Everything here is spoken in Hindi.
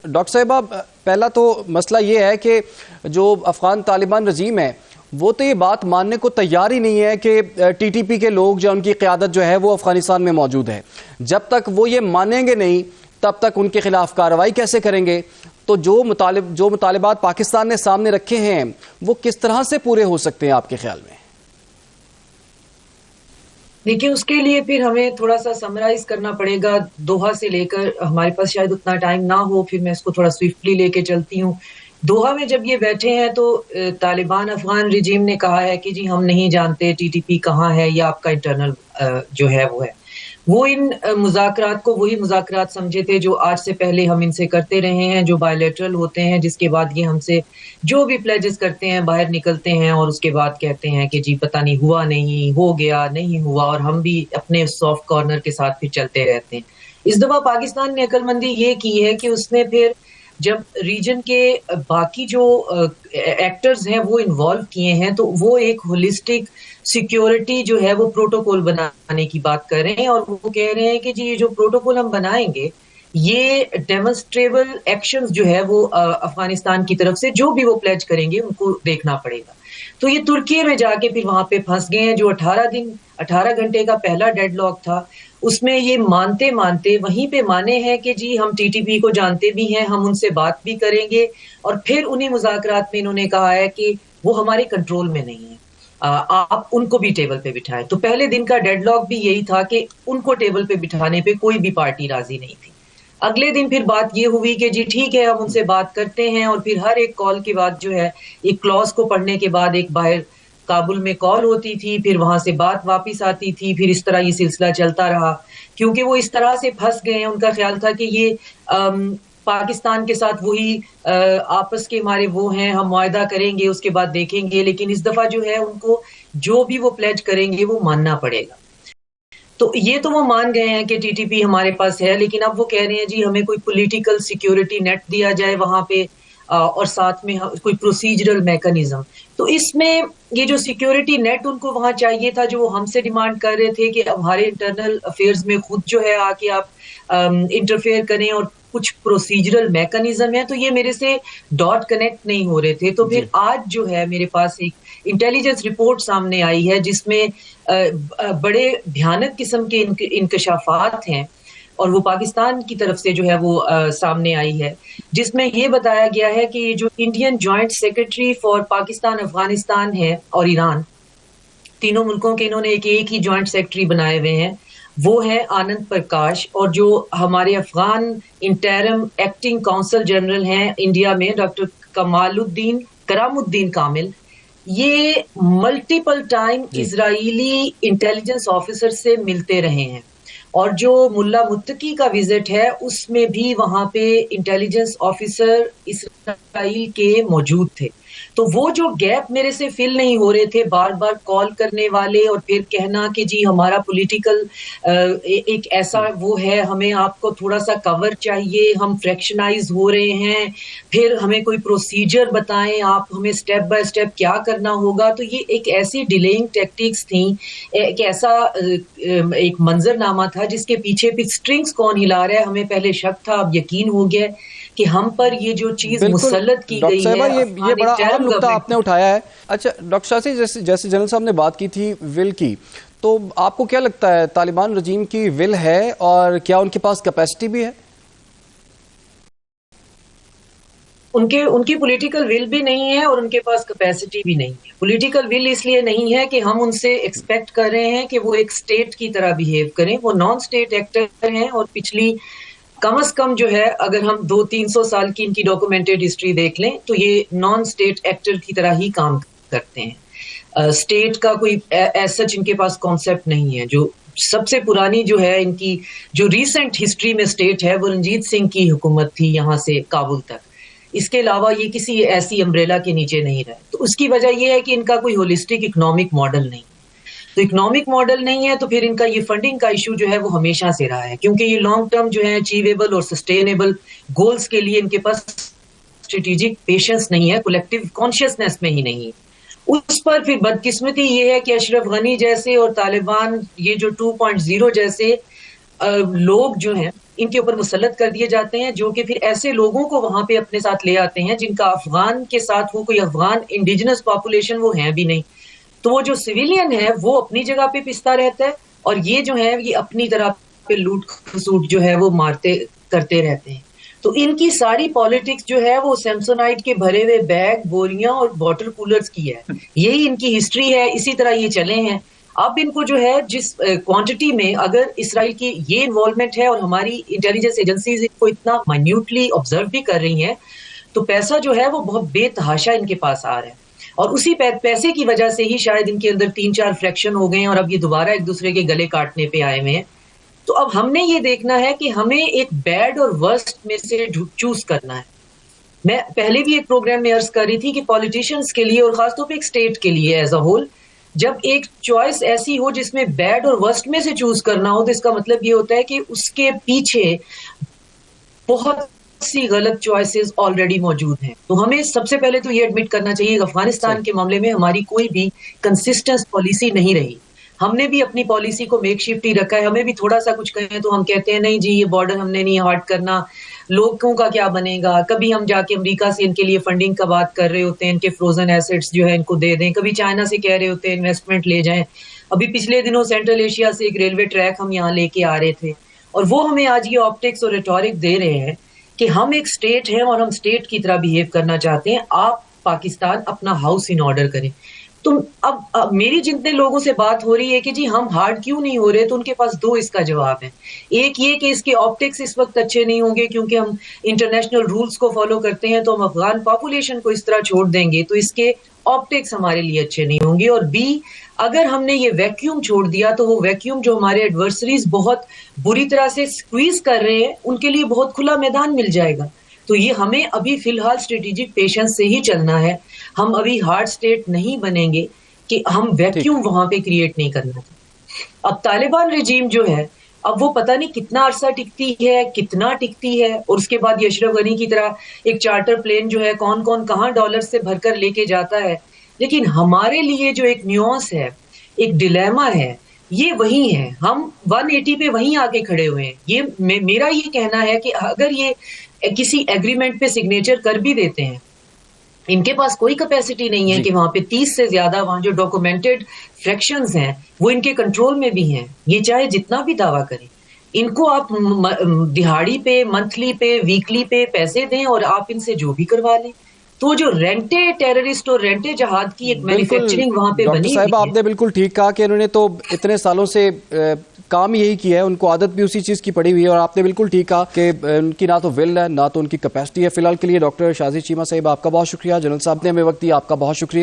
डॉक्टर साहिबा, पहला तो मसला ये है कि जो अफगान तालिबान रजीम है वो तो ये बात मानने को तैयार ही नहीं है कि टीटीपी के लोग जो उनकी क़यादत जो है वो अफगानिस्तान में मौजूद है। जब तक वो ये मानेंगे नहीं तब तक उनके खिलाफ कार्रवाई कैसे करेंगे? तो जो मुतालिबात पाकिस्तान ने सामने रखे हैं वो किस तरह से पूरे हो सकते हैं आपके ख्याल में? देखिए, उसके लिए फिर हमें थोड़ा सा समराइज करना पड़ेगा दोहा से लेकर। हमारे पास शायद उतना टाइम ना हो, फिर मैं इसको थोड़ा स्विफ्टली लेके चलती हूँ। दोहा में जब ये बैठे हैं तो तालिबान अफगान रिजीम ने कहा है कि जी हम नहीं जानते टीटीपी कहाँ है या आपका इंटरनल जो है वो है। वो इन मुज़ाकरात को वही मुज़ाकरात समझे थे जो आज से पहले हम इनसे करते रहे हैं, जो बायलैटरल होते हैं, जिसके बाद ये हमसे जो भी प्लेजेस करते हैं बाहर निकलते हैं और उसके बाद कहते हैं कि जी पता नहीं हुआ, नहीं हो गया, नहीं हुआ, और हम भी अपने सॉफ्ट कॉर्नर के साथ फिर चलते रहते हैं। इस दफा पाकिस्तान ने अक्लमंदी ये की है कि उसने फिर जब रीजन के बाकी जो एक्टर्स हैं वो इन्वॉल्व किए हैं तो वो एक होलिस्टिक सिक्योरिटी जो है वो प्रोटोकॉल बनाने की बात कर रहे हैं और वो कह रहे हैं कि जी ये जो प्रोटोकॉल हम बनाएंगे ये डेमोन्स्ट्रेबल एक्शंस जो है वो अफगानिस्तान की तरफ से जो भी वो प्लेज करेंगे उनको देखना पड़ेगा। तो ये तुर्की में जाके फिर वहां पे फंस गए हैं। जो 18 घंटे का पहला डेडलॉक था उसमें ये मानते मानते वहीं पे माने हैं कि जी हम टीटीपी को जानते भी हैं, हम उनसे बात भी करेंगे, और फिर उन्हीं मुज़ाकरात में इन्होंने कहा है कि वो हमारे कंट्रोल में नहीं है, आप उनको भी टेबल पे बिठाएं। तो पहले दिन का डेडलॉक भी यही था कि उनको टेबल पे बिठाने पे कोई भी पार्टी राजी नहीं थी। अगले दिन फिर बात ये हुई कि जी ठीक है हम उनसे बात करते हैं, और फिर हर एक कॉल के बाद जो है एक क्लॉज को पढ़ने के बाद एक बाहर काबुल में कॉल होती थी, फिर वहां से बात वापस आती थी, फिर इस तरह ये सिलसिला चलता रहा। क्योंकि वो इस तरह से फंस गए हैं, उनका ख्याल था कि ये पाकिस्तान के साथ वही आपस के हमारे वो हैं, हम मुआहदा करेंगे उसके बाद देखेंगे, लेकिन इस दफा जो है उनको जो भी वो प्लेज करेंगे वो मानना पड़ेगा। तो ये तो वो मान गए हैं कि टीटीपी हमारे पास है, लेकिन अब वो कह रहे हैं जी हमें कोई पॉलिटिकल सिक्योरिटी नेट दिया जाए वहां पे और साथ में कोई प्रोसीजरल मैकेनिज्म। तो इसमें ये जो सिक्योरिटी नेट उनको वहां चाहिए था, जो वो हमसे डिमांड कर रहे थे कि अब हमारे इंटरनल अफेयर्स में खुद जो है आके आप इंटरफेयर करें और कुछ प्रोसीजरल मैकेनिज्म है, तो ये मेरे से डॉट कनेक्ट नहीं हो रहे थे। तो फिर आज जो है मेरे पास एक इंटेलिजेंस रिपोर्ट सामने आई है जिसमें बड़े भयानक किस्म के इंकशाफात हैं और वो पाकिस्तान की तरफ से जो है वो सामने आई है, जिसमें ये बताया गया है कि ये जो Indian joint secretary for Pakistan, Afghanistan है और ईरान, तीनों मुल्कों के इन्होंने एक ही जॉइंट सेक्रेटरी बनाए हुए हैं, वो है आनंद प्रकाश। और जो हमारे Afghan interim acting council general हैं इंडिया में, डॉक्टर करामुद्दीन कामिल, ये multiple time Israeli intelligence officer से मिलते रहे हैं। और जो मुल्ला मुत्तकी का विजिट है उसमें भी वहां पे इंटेलिजेंस ऑफिसर इसराइल के मौजूद थे। तो वो जो गैप मेरे से फिल नहीं हो रहे थे, बार बार कॉल करने वाले और फिर कहना कि जी हमारा पॉलिटिकल एक ऐसा वो है, हमें आपको थोड़ा सा कवर चाहिए, हम फ्रैक्शनाइज हो रहे हैं, फिर हमें कोई प्रोसीजर बताएं, आप हमें स्टेप बाय स्टेप क्या करना होगा। तो ये एक ऐसी डिलेइंग टैक्टिक्स थी, एक ऐसा एक मंजरनामा था जिसके पीछे भी स्ट्रिंग्स कौन हिला रहा है हमें पहले शक था, अब यकीन हो गया कि हम पर ये जो चीज मुसल्लत की गई है। ये बड़ा अहम नुकता आपने उठाया है। अच्छा डॉक्टर शासी, जैसे जनरल साहब ने बात की थी विल की, तो आपको क्या लगता है तालिबान रजीम की विल है और क्या उनके पास कैपेसिटी भी है? उनकी पॉलिटिकल विल भी नहीं है और उनके पास कैपेसिटी भी नहीं है। पॉलिटिकल विल इसलिए नहीं है कि हम उनसे एक्सपेक्ट कर रहे हैं कि वो एक स्टेट की तरह बिहेव करें। वो नॉन स्टेट एक्टर हैं और पिछली कम से कम जो है अगर हम 200-300 साल की इनकी डॉक्यूमेंटेड हिस्ट्री देख लें तो ये नॉन स्टेट एक्टर की तरह ही काम करते हैं। स्टेट का कोई एज सच इनके पास कॉन्सेप्ट नहीं है। जो सबसे पुरानी जो है इनकी जो रीसेंट हिस्ट्री में स्टेट है वो रंजीत सिंह की हुकूमत थी यहाँ से काबुल तक। इसके अलावा ये किसी ऐसी अम्ब्रेला के नीचे नहीं रहे। तो उसकी वजह यह है कि इनका कोई होलिस्टिक इकोनॉमिक मॉडल नहीं। तो इकोनॉमिक मॉडल नहीं है तो फिर इनका ये फंडिंग का इशू जो है वो हमेशा से रहा है, क्योंकि ये लॉन्ग टर्म जो है अचीवेबल और सस्टेनेबल गोल्स के लिए इनके पास स्ट्रेटेजिक पेशेंस नहीं है, कलेक्टिव कॉन्शियसनेस में ही नहीं है। उस पर फिर बदकिस्मती ये है कि अशरफ गनी जैसे और तालिबान ये जो 2.0 जैसे लोग जो हैं इनके ऊपर मुसल्लत कर दिए जाते हैं, जो कि फिर ऐसे लोगों को वहां पे अपने साथ ले आते हैं जिनका अफगान के साथ वो कोई अफगान इंडिजिनस पॉपुलेशन वो है भी नहीं। तो वो जो सिविलियन है वो अपनी जगह पे पिसता रहता है और ये जो है ये अपनी तरह पे लूट खसूट जो है वो मारते करते रहते हैं। तो इनकी सारी पॉलिटिक्स जो है वो सैमसोनाइट के भरे हुए बैग, बोरियां और वाटर कूलर्स की है। यही इनकी हिस्ट्री है, इसी तरह ये चले हैं। अब इनको जो है जिस क्वांटिटी में अगर इसराइल की ये इन्वॉल्वमेंट है और हमारी इंटेलिजेंस एजेंसीज इनको इतना माइन्यूटली ऑब्जर्व भी कर रही हैं, तो पैसा जो है वो बहुत बेतहाशा इनके पास आ रहा है और उसी पैसे की वजह से ही शायद इनके अंदर 3-4 फ्रैक्शन हो गए हैं और अब ये दोबारा एक दूसरे के गले काटने पे आए हुए हैं। तो अब हमने ये देखना है कि हमें एक बैड और वर्स्ट में से चूज करना है। मैं पहले भी एक प्रोग्राम में अर्ज कर रही थी कि पॉलिटिशियंस के लिए और खासतौर पे एक स्टेट के लिए एज अ होल, जब एक चॉइस ऐसी हो जिसमें बैड और वर्स्ट में से चूज करना हो, तो इसका मतलब ये होता है कि उसके पीछे बहुत सी गलत चॉइसेस ऑलरेडी मौजूद हैं। तो हमें सबसे पहले तो ये एडमिट करना चाहिए कि अफगानिस्तान के मामले में हमारी कोई भी कंसिस्टेंट पॉलिसी नहीं रही। हमने भी अपनी पॉलिसी को मेकशिफ्ट ही रखा है। हमें भी थोड़ा सा कुछ कहें तो हम कहते हैं नहीं जी ये बॉर्डर हमने नहीं हार्ड करना, लोगों का क्या बनेगा। कभी हम जाके अमेरिका से इनके लिए फंडिंग का बात कर रहे होते हैं, इनके फ्रोजन एसेट्स जो है इनको दे दें। कभी चाइना से कह रहे होते हैं इन्वेस्टमेंट ले जाएं। अभी पिछले दिनों सेंट्रल एशिया से एक रेलवे ट्रैक हम यहाँ लेके आ रहे थे और वो हमें आज ये ऑप्टिक्स और रेटोरिक दे रहे हैं कि हम एक स्टेट हैं और हम स्टेट की तरह बिहेव करना चाहते हैं। आप पाकिस्तान अपना हाउस इन ऑर्डर करें। तो अब मेरी जितने लोगों से बात हो रही है कि जी हम हार्ड क्यों नहीं हो रहे, तो उनके पास दो इसका जवाब है। एक ये कि इसके ऑप्टिक्स इस वक्त अच्छे नहीं होंगे क्योंकि हम इंटरनेशनल रूल्स को फॉलो करते हैं, तो हम अफगान पॉपुलेशन को इस तरह छोड़ देंगे तो इसके ऑप्टिक्स हमारे लिए अच्छे नहीं होंगे। और बी, अगर हमने ये वैक्यूम छोड़ दिया तो वो वैक्यूम जो हमारे एडवर्सरीज बहुत बुरी तरह से स्क्वीज कर रहे हैं उनके लिए बहुत खुला मैदान मिल जाएगा। तो ये हमें अभी फिलहाल स्ट्रेटेजिक पेशेंस से ही चलना है। हम अभी हार्ड स्टेट नहीं बनेंगे कि हम वैक्यूम वहां पे क्रिएट नहीं करना। अब तालिबान रेजीम जो है अब वो पता नहीं कितना अरसा टिकती है, कितना टिकती है, और उसके बाद अशरफ गनी की तरह एक चार्टर प्लेन जो है कौन कौन कहाँ डॉलर से भरकर लेके जाता है। लेकिन हमारे लिए जो एक न्यूआंस है, एक डिलेमा है, ये वही है। हम 180 पे वहीं आके खड़े हुए हैं। ये मेरा ये कहना है कि अगर ये किसी एग्रीमेंट पे सिग्नेचर कर भी देते हैं, इनके पास कोई कैपेसिटी नहीं है कि वहां पे 30 से ज्यादा वहां जो डॉक्यूमेंटेड फ्रैक्शंस हैं वो इनके कंट्रोल में भी हैं। ये चाहे जितना भी दावा करें, इनको आप दिहाड़ी पे, मंथली पे, वीकली पे पैसे दें और आप इनसे जो भी करवा लें। तो जो रेंटे टेररिस्ट और रेंटे जहाद की एक मैन्युफैक्चरिंग वहां पे बनी साहब, आपने बिल्कुल ठीक कहा कि इन्होंने तो इतने सालों से काम यही किया है, उनको आदत भी उसी चीज की पड़ी हुई है। और आपने बिल्कुल ठीक कहा कि उनकी ना तो विल है ना तो उनकी कैपेसिटी है। फिलहाल के लिए डॉक्टर शाजी चीमा साहिब आपका बहुत शुक्रिया, जनरल साहब ने हमें वक्त दिया, आपका बहुत शुक्रिया।